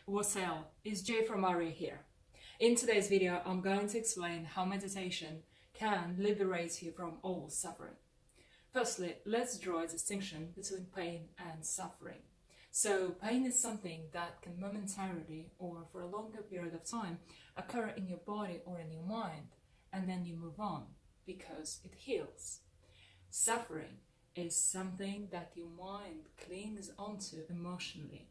What's up? It's Jay from ARIYA here. In today's video, I'm going to explain how meditation can liberate you from all suffering. Firstly, let's draw a distinction between pain and suffering. So, pain is something that can momentarily or for a longer period of time occur in your body or in your mind, and then you move on because it heals. Suffering is something that your mind clings onto emotionally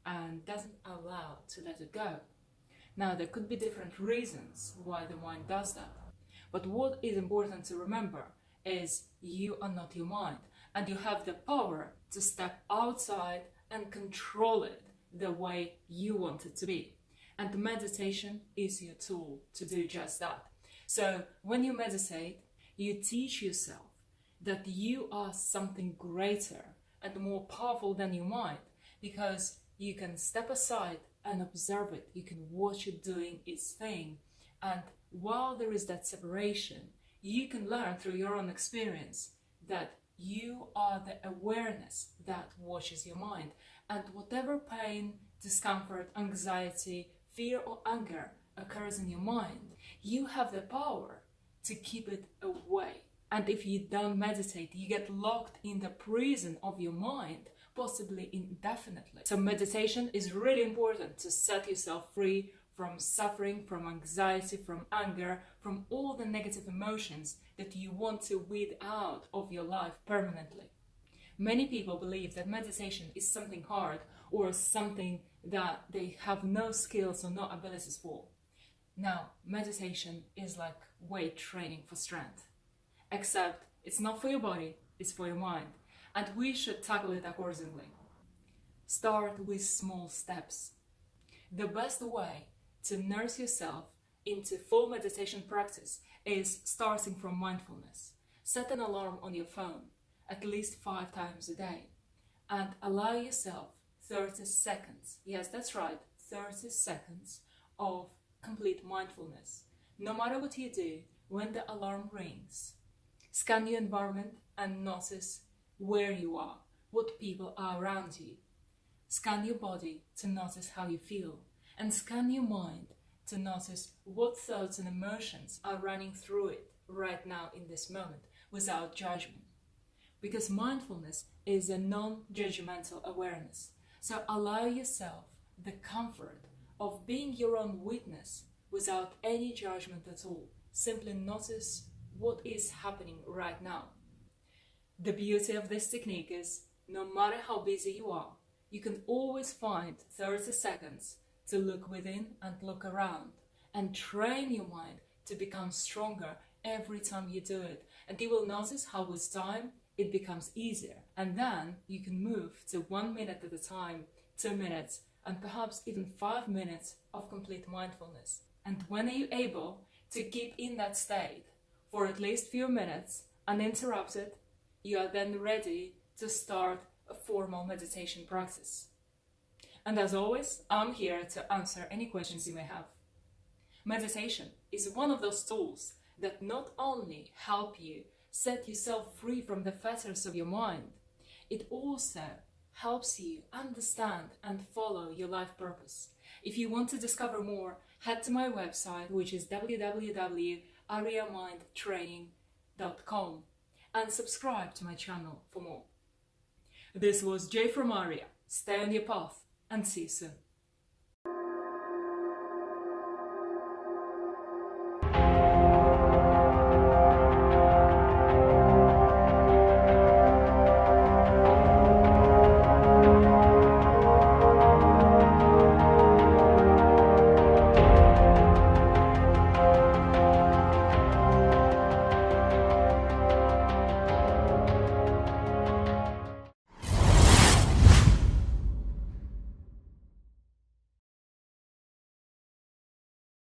and doesn't allow to let it go. Now, there could be different reasons why the mind does that. But what is important to remember is you are not your mind, and you have the power to step outside and control it the way you want it to be. And meditation is your tool to do just that. So when you meditate, you teach yourself that you are something greater and more powerful than your mind, because you can step aside and observe it. You can watch it doing its thing. And while there is that separation, you can learn through your own experience that you are the awareness that watches your mind. And whatever pain, discomfort, anxiety, fear or anger occurs in your mind, you have the power to keep it away. And if you don't meditate, you get locked in the prison of your mind, possibly indefinitely. So meditation is really important to set yourself free from suffering, from anxiety, from anger, from all the negative emotions that you want to weed out of your life permanently. Many people believe that meditation is something hard or something that they have no skills or no abilities for. Now, meditation is like weight training for strength. Except it's not for your body, it's for your mind. And we should tackle it accordingly. Start with small steps. The best way to nurse yourself into full meditation practice is starting from mindfulness. Set an alarm on your phone at least 5 times a day and allow yourself 30 seconds. Yes, that's right, 30 seconds of complete mindfulness. No matter what you do, when the alarm rings, scan your environment and notice where you are, what people are around you. Scan your body to notice how you feel, and scan your mind to notice what thoughts and emotions are running through it right now in this moment without judgment. Because mindfulness is a non-judgmental awareness. So allow yourself the comfort of being your own witness without any judgment at all. Simply notice what is happening right now. The beauty of this technique is, no matter how busy you are, you can always find 30 seconds to look within and look around, and train your mind to become stronger every time you do it. And you will notice how with time it becomes easier. And then you can move to 1 minute at a time, 2 minutes, and perhaps even 5 minutes of complete mindfulness. And when are you able to keep in that state for at least few minutes uninterrupted, you are then ready to start a formal meditation practice. And as always, I'm here to answer any questions you may have. Meditation is one of those tools that not only help you set yourself free from the fetters of your mind, it also helps you understand and follow your life purpose. If you want to discover more, head to my website, which is www.ariyamindtraining.com, and subscribe to my channel for more. This was Jay from ARIYA. Stay on your path and see you soon.